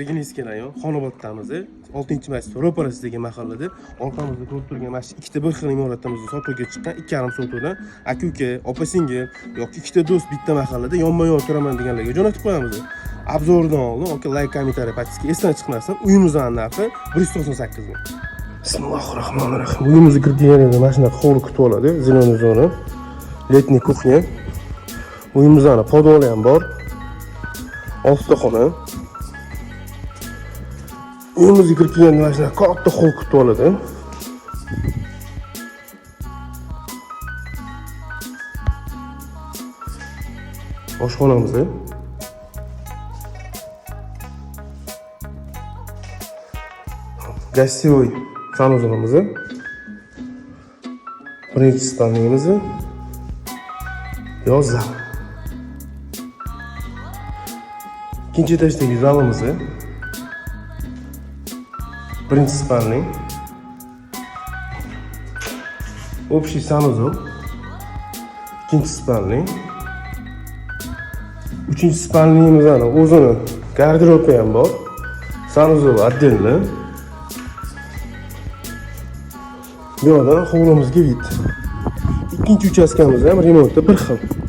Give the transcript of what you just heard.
Reginskiy rayon, Xonoboddamiz. 6-masjid ro'parasidagi mahallada. Orqamizda ko'rib turgan masjid ikkita bir xil imoratimizda sotuvga chiqqan 2,5 sotudan aka-uka, opa-singil yoki ikkita do'st bitta mahallada yonma-yon turaman deganlarga jo'natib qo'yamiz. Obzordan oldin yoki like, kommentariy patisga esdan chiqmasin. Uyimizning narxi 198 ming. Bismillahirrohmanirrohim. Uyimizga kirganingizda mashina hovli kutib oladi. Ziloni zona. Letniy kuxnya. Uyimizning podvali ham bor. Oltita xona. Uyimizga kirib kelgan mashina katta hovli kutib oladi. Oshxonamiz. Gостевой sanuzolimiz. Birinchi spalnimiz. Yozda. İkinci etajdagi zalimiz. Birinchi spalning. Общий sanuzol. İkinci spalning. Uchinchi spalnimizning o'zini garderobi ham bor. Sanuzol отдельно. Bu yoqda hovlimizga vid. İkinci uchastkamiz ham remontda bir xil.